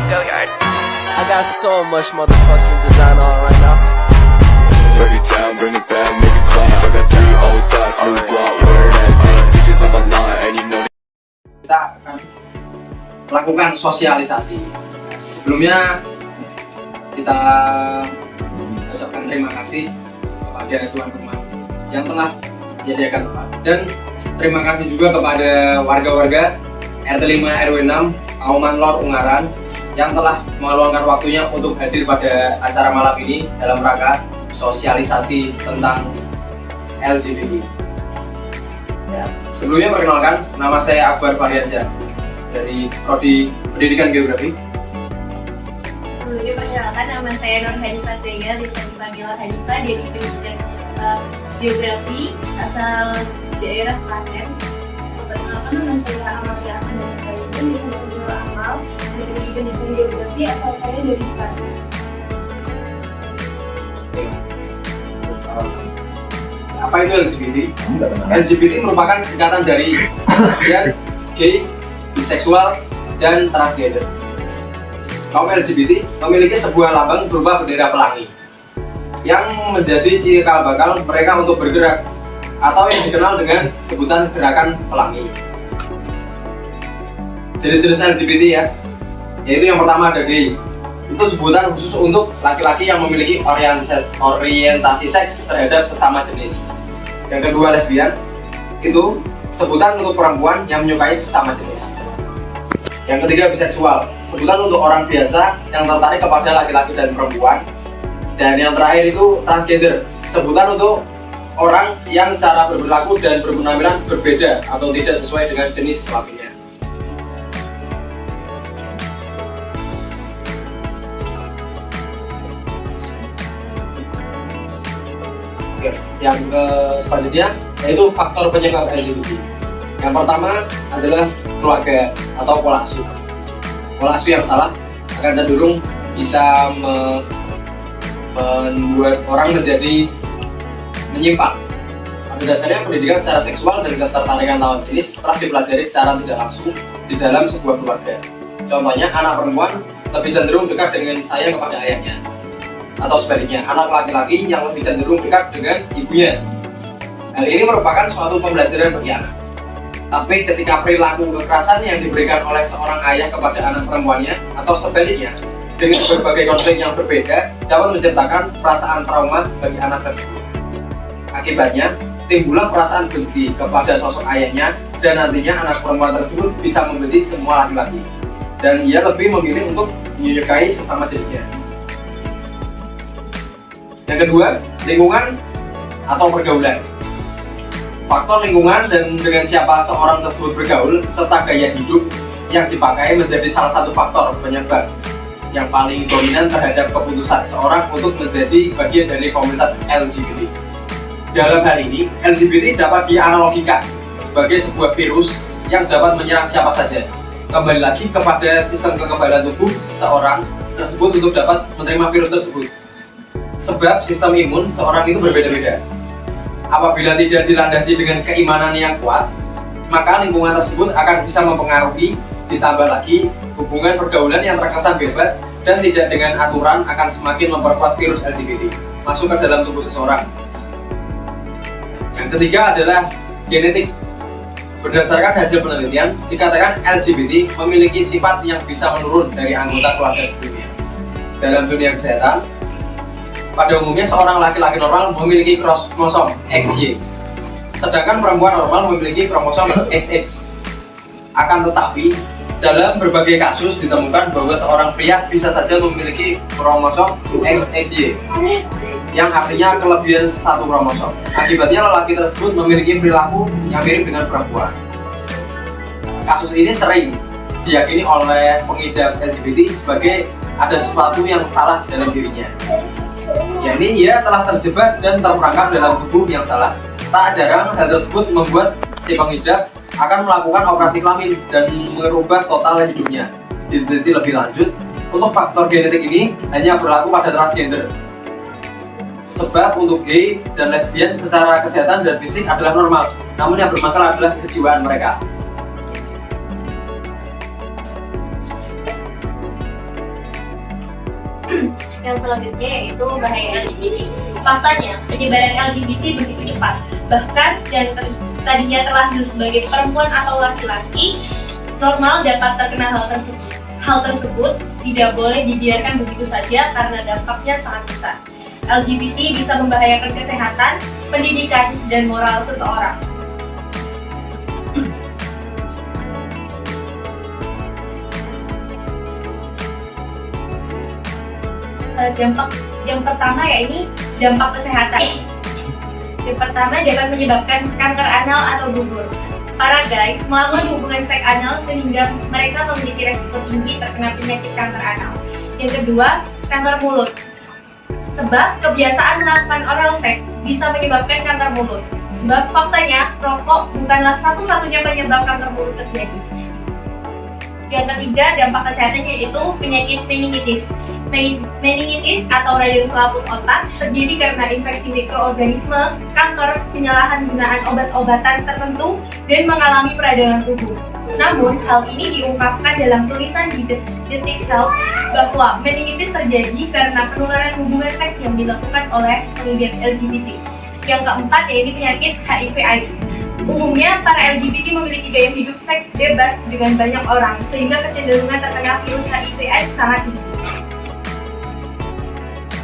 I got so much motherfucking design on right now. Break it down, bring it back, make it clap. I got 3 old thoughts, new block, where that thing. Bitches on my line, and you know. Kita akan melakukan sosialisasi. Sebelumnya kita ucapkan terima kasih kepada tuan rumah yang telah menyediakan tempat, dan terima kasih juga kepada warga-warga RT 5 RW 6 Auman Lor Ungaran yang telah meluangkan waktunya untuk hadir pada acara malam ini dalam rangka sosialisasi tentang LGBT. Ya, sebelumnya perkenalkan, nama saya Akbar Fahriansyah dari Prodi Pendidikan Geografi. Sebelumnya perkenalkan, nama saya Nur Hanifah Zega, bisa dipanggil Hanifah, dari Pendidikan Geografi asal daerah Klaten. Perkenalkan, nama saya Amalia Ahmad Bayu, bisa dipanggil Amal, dari Pendidikan Geografi asal saya dari Klaten. Apa itu LGBT? LGBT merupakan singkatan dari lesbian, gay, biseksual, dan transgender. Kaum LGBT memiliki sebuah lambang berupa bendera pelangi yang menjadi cikal bakal mereka untuk bergerak, atau yang dikenal dengan sebutan gerakan pelangi. Jenis-jenis LGBT ya, yaitu yang pertama ada gay. Itu sebutan khusus untuk laki-laki yang memiliki orientasi seks terhadap sesama jenis. Yang kedua lesbian, itu sebutan untuk perempuan yang menyukai sesama jenis. Yang ketiga biseksual, sebutan untuk orang biasa yang tertarik kepada laki-laki dan perempuan. Dan yang terakhir itu transgender, sebutan untuk orang yang cara berperilaku dan berpenampilan berbeda atau tidak sesuai dengan jenis kelaminnya. Oke, yang selanjutnya yaitu faktor penyebab LGBT. Yang pertama adalah keluarga atau pola asuh. Pola asuh yang salah akan cenderung bisa membuat orang menjadi menyimpang. Pada dasarnya pendidikan secara seksual dan ketertarikan lawan jenis telah dipelajari secara tidak langsung di dalam sebuah keluarga. Contohnya, anak perempuan lebih cenderung dekat dengan sayang kepada ayahnya, atau sebaliknya, anak laki-laki yang lebih cenderung dekat dengan ibunya. Hal ini merupakan suatu pembelajaran bagi anak. Tapi ketika perilaku kekerasan yang diberikan oleh seorang ayah kepada anak perempuannya, atau sebaliknya, dengan berbagai konflik yang berbeda, dapat menciptakan perasaan trauma bagi anak tersebut. Akibatnya, timbullah perasaan benci kepada sosok ayahnya, dan nantinya anak perempuan tersebut bisa membenci semua laki-laki, dan ia lebih memilih untuk menyukai sesama jenisnya. Yang kedua, lingkungan atau pergaulan. Faktor lingkungan dan dengan siapa seorang tersebut bergaul, serta gaya hidup yang dipakai menjadi salah satu faktor penyebab yang paling dominan terhadap keputusan seorang untuk menjadi bagian dari komunitas LGBT. Dalam hal ini, LGBT dapat dianalogikan sebagai sebuah virus yang dapat menyerang siapa saja. Kembali lagi kepada sistem kekebalan tubuh seseorang tersebut untuk dapat menerima virus tersebut. Sebab sistem imun seorang itu berbeda-beda. Apabila tidak dilandasi dengan keimanan yang kuat, maka lingkungan tersebut akan bisa mempengaruhi. Ditambah lagi, hubungan pergaulan yang terkesan bebas dan tidak dengan aturan akan semakin memperkuat virus LGBT masuk ke dalam tubuh seseorang. Yang ketiga adalah genetik. Berdasarkan hasil penelitian, dikatakan LGBT memiliki sifat yang bisa menurun dari anggota keluarga sebelumnya. Dalam dunia kesehatan, pada umumnya seorang laki-laki normal memiliki kromosom XY, sedangkan perempuan normal memiliki kromosom XX. Akan tetapi, dalam berbagai kasus ditemukan bahwa seorang pria bisa saja memiliki kromosom XXY, yang artinya kelebihan satu kromosom. Akibatnya lelaki tersebut memiliki perilaku yang mirip dengan perempuan. Kasus ini sering diyakini oleh pengidap LGBT sebagai ada sesuatu yang salah dalam dirinya. Yakni ia telah terjebak dan terperangkap dalam tubuh yang salah. Tak jarang hal tersebut membuat si pengidap akan melakukan operasi kelamin dan merubah total hidupnya. Diteliti lebih lanjut, untuk faktor genetik ini hanya berlaku pada transgender. Sebab untuk gay dan lesbian secara kesehatan dan fisik adalah normal, namun yang bermasalah adalah kejiwaan mereka. Yang selanjutnya yaitu bahaya LGBT. Faktanya, penyebaran LGBT begitu cepat. Bahkan yang tadinya terlahir sebagai perempuan atau laki-laki, normal dapat terkena hal tersebut. Hal tersebut tidak boleh dibiarkan begitu saja karena dampaknya sangat besar. LGBT bisa membahayakan kesehatan, pendidikan, dan moral seseorang. Dampak yang pertama yaitu dampak kesehatan. Yang pertama dapat menyebabkan kanker anal atau dubur. Para gay melakukan hubungan seks anal sehingga mereka memiliki resiko tinggi terkena penyakit kanker anal. Yang kedua, kanker mulut. Sebab kebiasaan melakukan oral seks bisa menyebabkan kanker mulut. Sebab faktanya, rokok bukanlah satu-satunya penyebab kanker mulut terjadi. Yang ketiga, dampak kesehatannya yaitu penyakit meningitis. Meningitis atau radang selaput otak terjadi karena infeksi mikroorganisme, kanker, penyalahan gunaan obat-obatan tertentu, dan mengalami peradangan tubuh. Namun, hal ini diungkapkan dalam tulisan di Detik Health bahwa meningitis terjadi karena penularan hubungan seks yang dilakukan oleh pengidap LGBT. Yang keempat yaitu penyakit HIV/AIDS. Umumnya, para LGBT memiliki gaya hidup seks bebas dengan banyak orang, sehingga kecenderungan terkena virus HIV/AIDS sangat tinggi.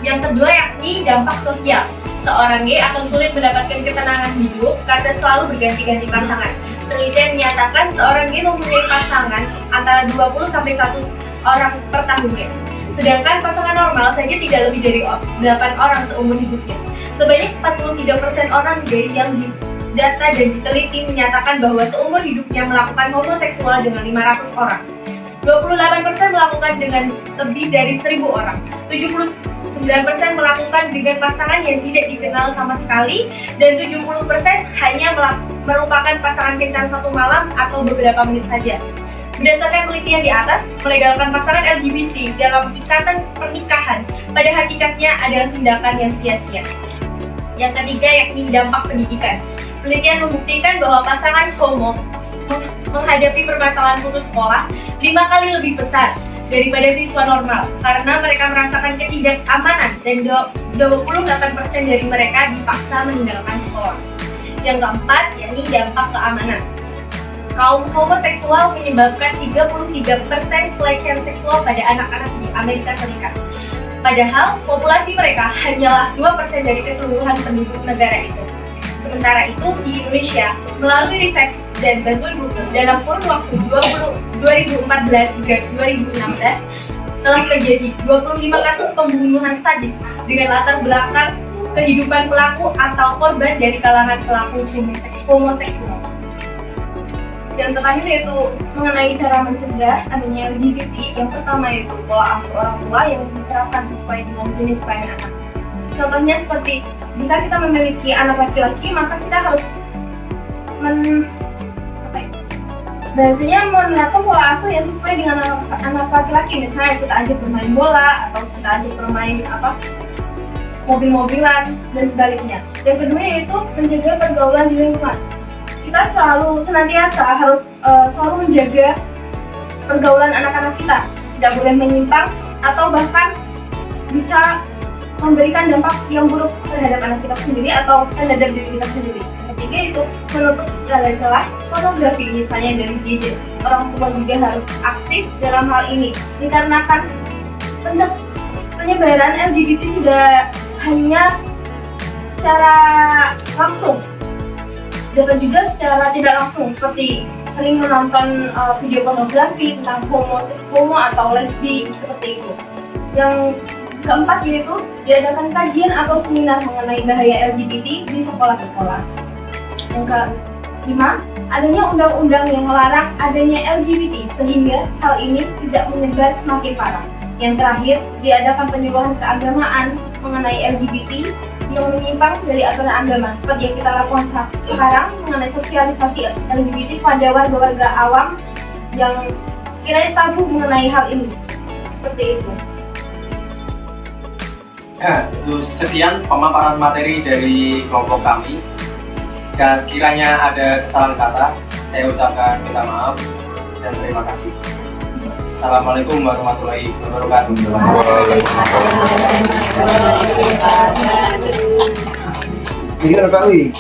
Yang kedua yakni dampak sosial. Seorang gay akan sulit mendapatkan ketenangan hidup karena selalu berganti-ganti pasangan. Penelitian menyatakan seorang gay mempunyai pasangan antara 20-100 orang per tahunnya. Sedangkan pasangan normal saja tidak lebih dari 8 orang seumur hidupnya. Sebanyak 43% orang gay yang didata dan diteliti menyatakan bahwa seumur hidupnya melakukan homoseksual dengan 500 orang. 28% melakukan dengan lebih dari 1.000 orang. 79% melakukan dengan pasangan yang tidak dikenal sama sekali, dan 70% hanya merupakan pasangan kencan satu malam atau beberapa menit saja. Berdasarkan penelitian di atas, melegalkan pasangan LGBT dalam ikatan pernikahan pada hakikatnya adalah tindakan yang sia-sia. Yang ketiga yakni dampak pendidikan. Penelitian membuktikan bahwa pasangan homo menghadapi permasalahan putus sekolah 5 kali lebih besar daripada siswa normal karena mereka merasakan ketidakamanan dan 28% dari mereka dipaksa meninggalkan sekolah. Yang keempat yakni dampak keamanan. Kaum homoseksual menyebabkan 33% pelecehan seksual pada anak-anak di Amerika Serikat. Padahal populasi mereka hanyalah 2% dari keseluruhan penduduk negara itu. Sementara itu di Indonesia, melalui riset dan bantuan Google dalam kurun waktu 2014 hingga 2016 telah terjadi 25 kasus pembunuhan sadis dengan latar belakang kehidupan pelaku atau korban dari kalangan pelaku homoseksual. Yang terakhir yaitu mengenai cara mencegah adanya LGBT. Yang pertama yaitu pola asuh orang tua yang diterapkan sesuai dengan jenis kelamin anak. Contohnya seperti jika kita memiliki anak laki-laki, maka kita harus menerapkan pola asuh yang sesuai dengan anak laki-laki. Misalnya kita ajak bermain bola atau kita ajak bermain mobil-mobilan dan sebaliknya. Yang kedua yaitu menjaga pergaulan di lingkungan. Kita senantiasa harus selalu menjaga pergaulan anak-anak kita, tidak boleh menyimpang atau bahkan bisa memberikan dampak yang buruk terhadap anak kita sendiri atau terhadap diri kita sendiri. Yang ketiga itu menutup segala celah pornografi, misalnya dari gadget. Orang tua juga harus aktif dalam hal ini dikarenakan penyebaran LGBT tidak hanya secara langsung, dapat juga secara tidak langsung, seperti sering menonton video pornografi tentang homo atau lesbi seperti itu. Yang keempat yaitu diadakan kajian atau seminar mengenai bahaya LGBT di sekolah-sekolah. Yang kelima, adanya undang-undang yang melarang adanya LGBT sehingga hal ini tidak menyebar semakin parah. Yang terakhir, diadakan penyuluhan keagamaan mengenai LGBT yang menyimpang dari aturan agama seperti yang kita lakukan sekarang mengenai sosialisasi LGBT pada warga-warga awam yang sekiranya tabu mengenai hal ini. Seperti itu. Nah, itu sekian pemaparan materi dari kelompok kami. Jika sekiranya ada kesalahan kata, saya ucapkan minta maaf dan terima kasih. Assalamualaikum warahmatullahi wabarakatuh. Ini kan Pak Wi.